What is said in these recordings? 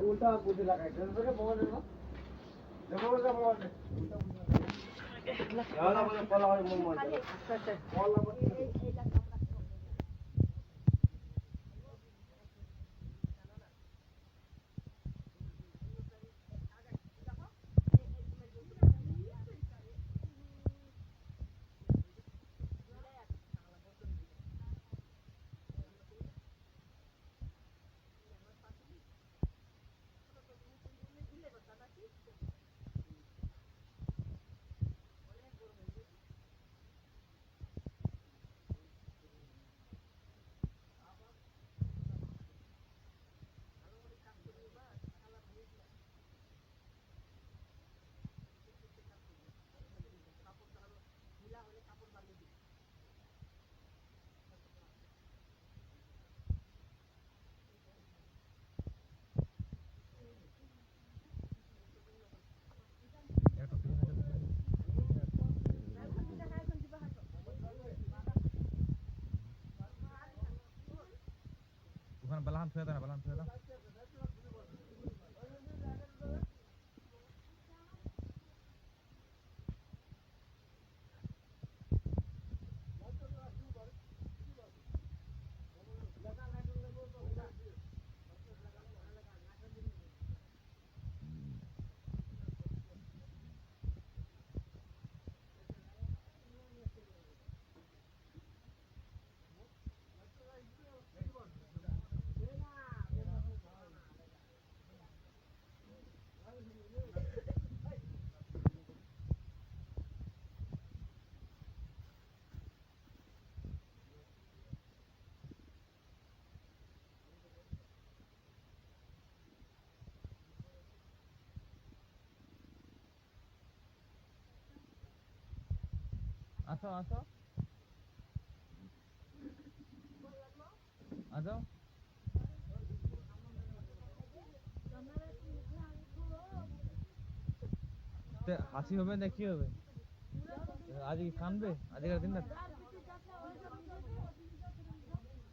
উল্টা বুঝে লাগাই ওখানে বালান ছুঁয়ে দাও, বালান ছুঁয়ে দাও। আসো আসো, আসো। হাসি হবে না কি হবে? আজকে কানবে আজকের দিন না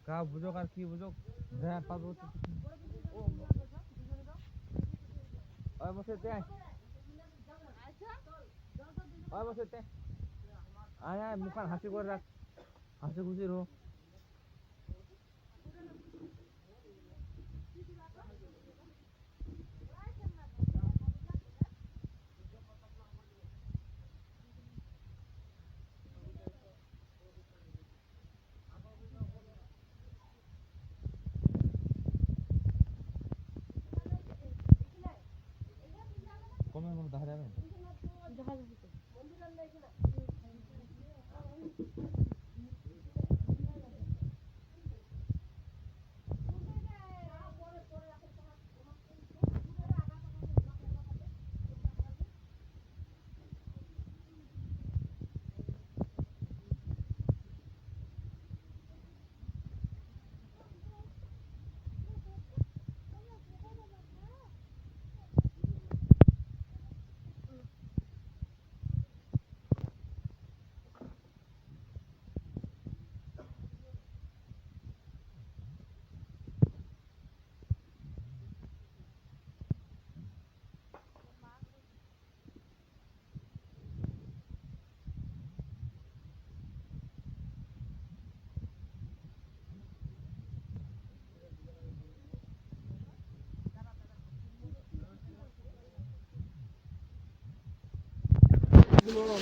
কা বুঝোক আর কি বুঝোক দেখা পাবো তো ওই বসে তে ওই বসে তে আয় আয় মুখান হাসি করে রাখ, হাসি খুশি রো। কমে মনে দেখা যাবে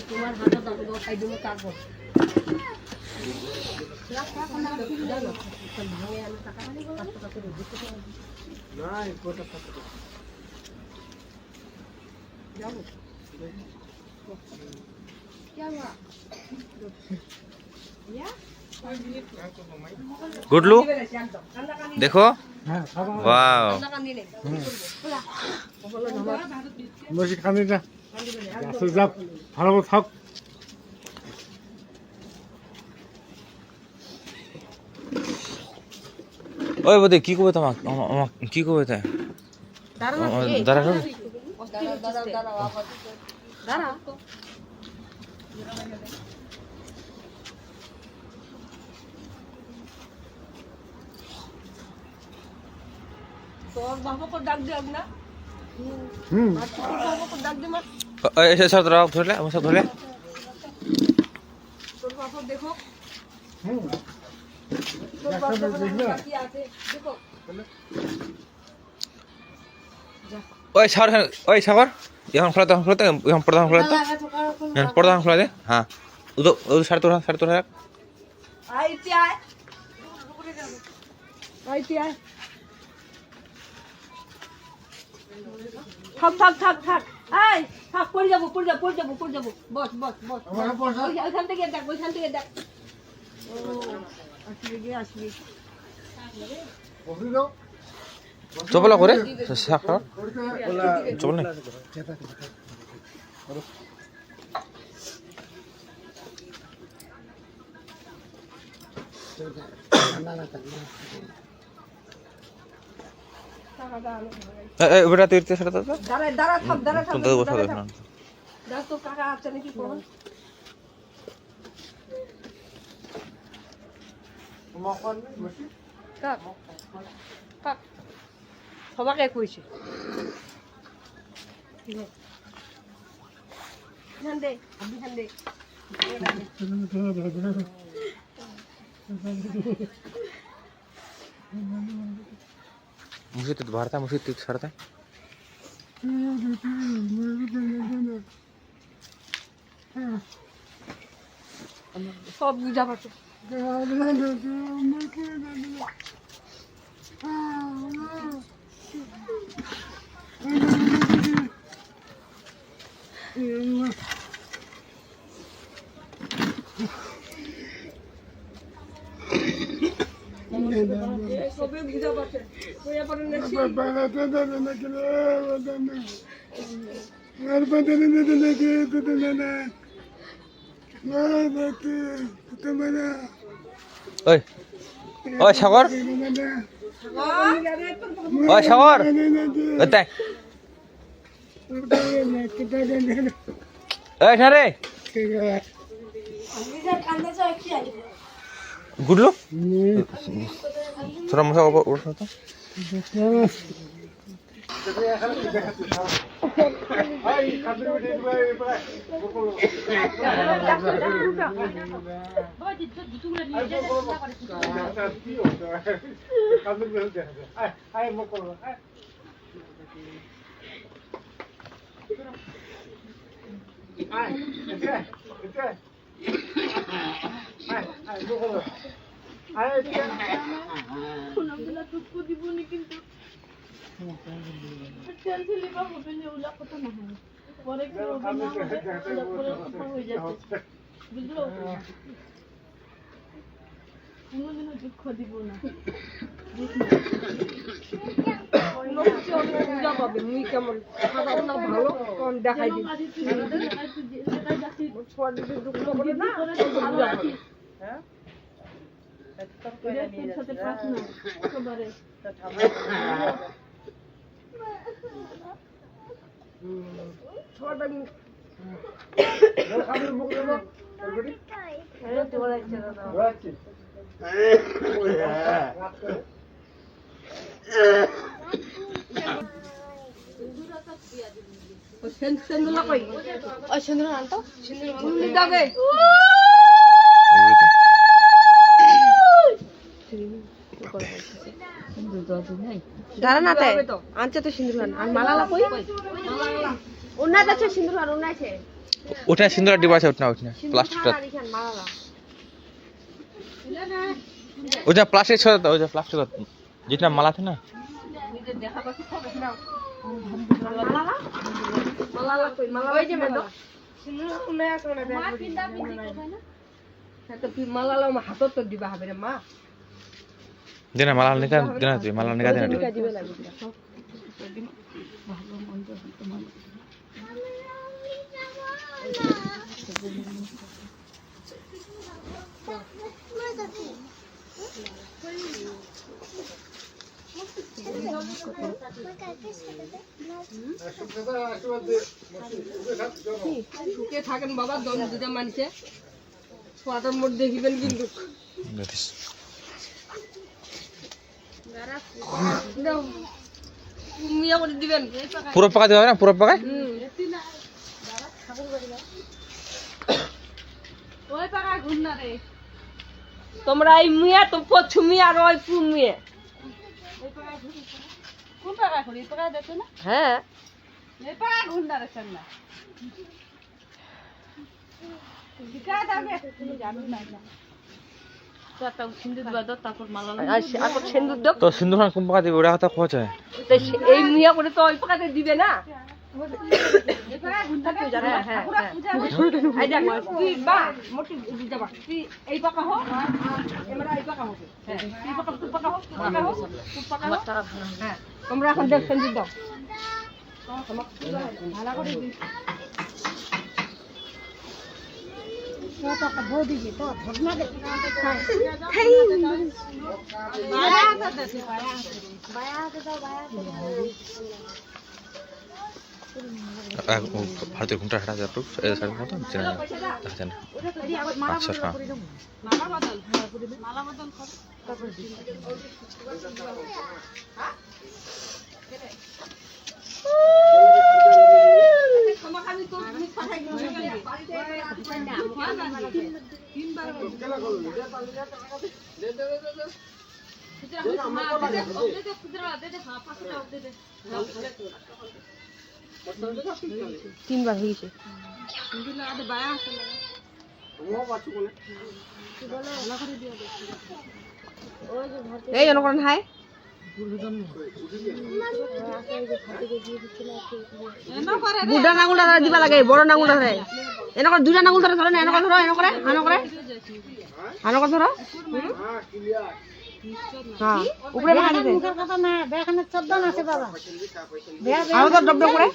তোমার হাতে দাও খাই দেবো তারপর গুডলু দেখো ওয়াও বেশি কান্দি না যাক ভালো করে থাক ওই বদে কি কবে তোমাক কি কবে তাই দাঁড়া দাঁড়া তোর বাবাকে ডাক দে না হুম আর তোর বাবাকে ডাক দে মা এসে সব ধরলে আমার সব ধরলে তোর বাবা দেখো হুম তোর বাবা দেখো কি আছে দেখো ওই সাগর এখন খোলা তখন খোলাতে এখন পর্দা খোলা তো পর্দা খোলা দে হ্যাঁ উদো সাড়ে তোর রাখ আইতে আয় আইতে আয় থাক এই থাক পড়ে যাবো বস আমার পয়সা ওইখান থেকে দেখ ও আসবি বসি দাও চপলা করে সাগর ওইটা চপল না বেটা তুই সেটা তো দাঁড়া থাক তো বসা দে দেখ তো কাকা আছে নাকি কোন মাখন বসি কাক সবাকে কইছে ধ্যান দে मुझे तो भारता मुझे तो छड़ता সব বুঝা পারছো সবে বুঝা পারছে কইয়া পারেন না ओए ओए सागर ओए सागर बता ओए सारे गुडलो थोड़ा मसा ऊपर उठा तो কোনোদিনও দুঃখ দিব না বুঝা পাবে মুই কেমন খারাপ না ভালো কোন দেখাই দিই ছোট দুঃখ করে না হ্যাঁ সাথে প্রার্থনা সবারে ছোট সিন্দুর না কই ওই সিন্দুর আনতো সিন্দুর যাবে দাঁড়া না তাই আনছে তো সিন্দুর আর মালালা কই ওনা আছে সিন্দুর আর ওনা আছে उठना सिंदूर डिब्बा से उठना प्लास्टिक का মালালা उठना प्लास्टिक छोड़ दो उठना प्लास्टिक का जितना माला थे ना দেখা পাচ্ছি খবর নাও মালালা মালালা কই মালালা ওই যে মেদো সিন্দুর ওনা আছে না মা পিন্ডা পিন্ডি কই না তো মালালা মা হাতত তো দিবা হবে রে মা देना माला निकाल देना तू माला निकाल देना দিবে লাগবে সুখে থাকেন বাবা দম দুটা মানছে স্বাদের মধ্যে দেখিবেন কিন্তু দাও মিয়া করে দিবেন। পুরো পাকা দেওয়া হবে না, পুরো পাকায়? ওই পাকা ঘুর না রে। তোমরা এই মিয়া তো পছু মিয়া আর ওই পু মিয়া। কোন পাকা ঘুরি? পাকা দেখো না? হ্যাঁ এই পাকা ঘুর না রে না। শিখা দাবে তুমি জানো না। চারটা সিন্ধু দিবা দাও তারপর মালা আর সিন্দুর দাও। তো সিন্ধুর কোন পাকা দিবে ওটা কথা খোঁজ হয়। তো এই মিয়া করে তো ওই পাকাতে দিবে না। এই পাকা ঘুর না কেউ জানে না। হ্যাঁ, পুরা হ্যাঁ। পূজা এই দেখ তুই বা মোটি যাবা তুই এই পাকা হোক আমরা এই পাকা হবে। হ্যাঁ তুই পাকা তুই পাকা হোক তুই পাকা হোক তুই পাকা হোক। হ্যাঁ তোমরা এখন দেখ সিন্দুর দাও। ভালো করে দিই। ভারতীয় ঘুমটা হাঁটা যায় একটু সাড়ে মতো চেনা যায় দেখা যায় না। আচ্ছা হ্যাঁ মালা বদল মালা বদল কর তারপর তিনবার হয়েছে। এই জনগণ হাই বুড়া নাঙ্গুলটা দিবা লাগে বড় নাঙ্গুলটা ধরে এনেকা দুটা নাঙ্গুল ধরে ধরে না এনেকা ধরো এনেকা হানো করে হানো করে ধরো হ্যাঁ উপরে রাখা দিতে কথা না বেখানে 14 আছে বাবা হানো তো ডব ডব করে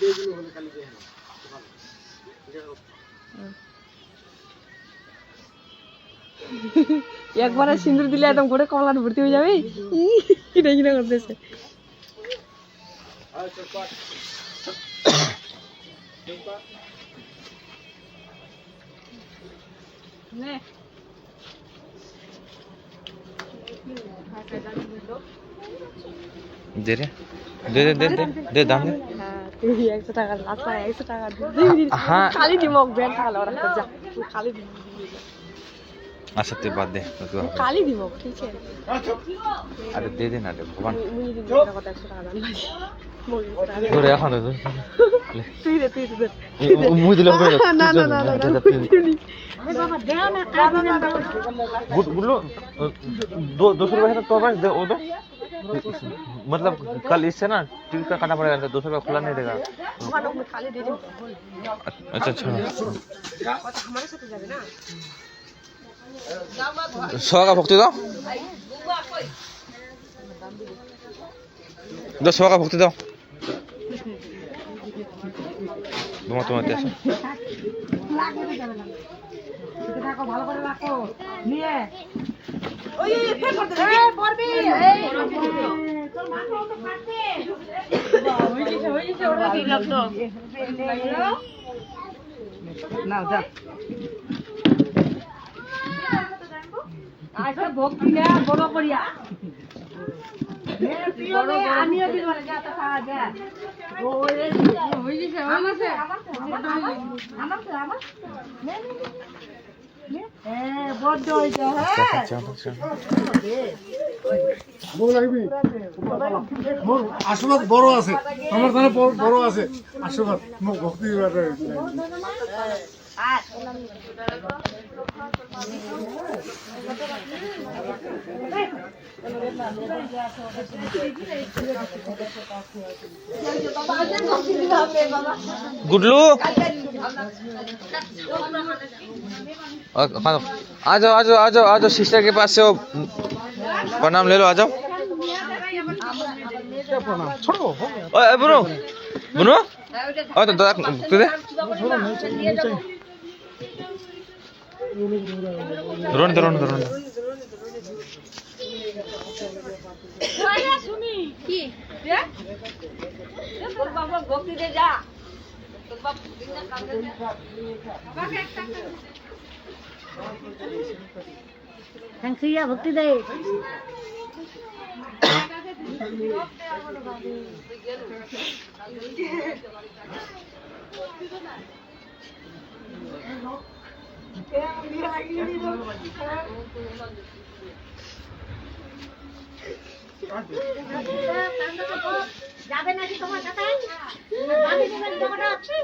একবারে সিঁদুর দিলে একদম গোটে কমলাট ভর্তি হয়ে যাবে কিনা কিনা করতেছে নে দে রে দে দে দে দে দে দাম দে 100 টাকা লাস্ট 100 টাকা হ্যাঁ খালি দিমক ব্যাংক টাকা লড়া যা খালি দিম আচ্ছা তুই বাদ দে খালি দিমক ঠিক আছে আরে দে দে না রে ভগবান মুই দিম টাকা 100 টাকা দাম লাগে ধরে এখন তুই দে তুই দে মুই দিলে হবে না না না না বাবা দেও না কাজ না गुल्लू 200 रुपए तो पास दे वो दो मतलब कल इससे ना टिकट का काटना पड़ेगा 200 रुपया खुला नहीं देगा खाली दे दे अच्छा अच्छा हमारे साथ जाबे ना 100 का भक्ति दो 100 का भक्ति दो তোমার দেশ রাখো ভালো করে রাখো নিয়ে ওই ফের করতে দে পড়বি এই তোর মা তো কাটতে হই গেছে ওরা কি লাগতো না যা আজকে ভক্তিটা বড় করিয়া বড় আমিও দিল না যা তা খাওয়া যা ওরে হই গেছে আমার বড় হইছে বউ লাগবি মোর আশীর্বাদ বড় আছে আমার ধানে বড় আছে আশীর্বাদ মোক ভক্তি गुडलू आ जाओ आ जाओ आ जाओ आ जाओ सिस्टर के पास से वो प्रणाम ले लो आ जाओ ओए बुनो बुनो और तो दादा तू दे रोन दे শুনি কি রে তোর বাবা ভক্তি দে যা তোর বাবা দিন না কাঁদে বাবা একটা থ্যাঙ্কস ইয়া ভক্তি দে যাবে নাকি তোমার সাথে? বাড়ি দেবেন জমাটা আছে?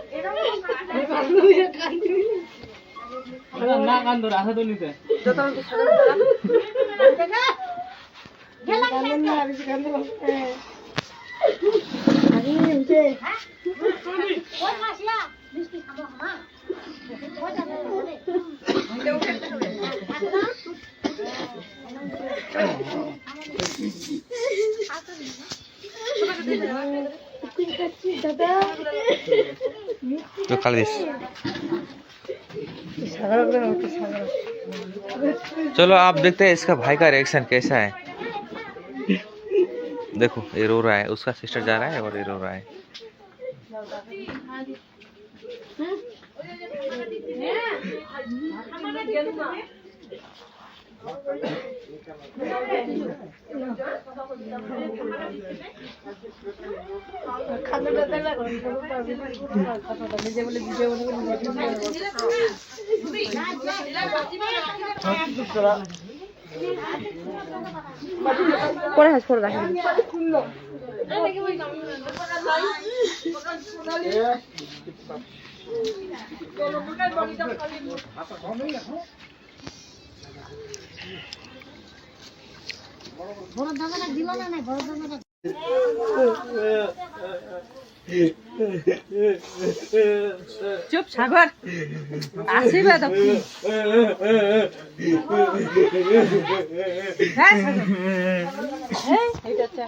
না কান্দো রাখা তো নিতে ওই মাসিয়া মিষ্টি খাবো মা। ওই যাবে ওরে। तो खालिस चलो आप देखते हैं इसका भाई का रिएक्शन कैसा है। देखो ये रो रहा है, उसका सिस्टर जा रहा है और ये रो रहा है। পরে হাস পরে রাখি বড় দাদাটা দিল না না বড় দাদাটা চুপ সাগর আসিবে তো হ্যাঁ সাগর এইটা হচ্ছে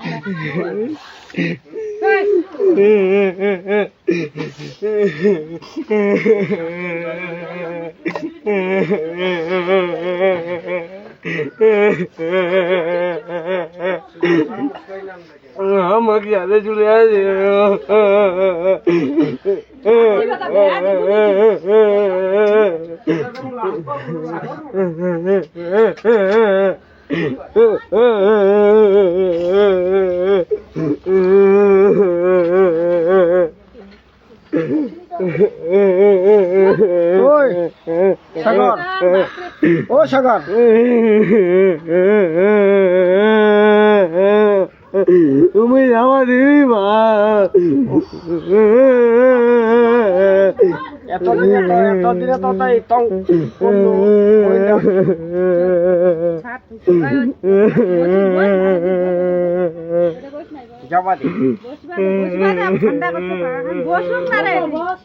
আমাকে আগে চলে আসে সাগর ও সাগর তুমি আমার দিবি মা এতদিনে তো তাই তং যাবা দি ঠান্ডা করতে পারে বসুন না রে বস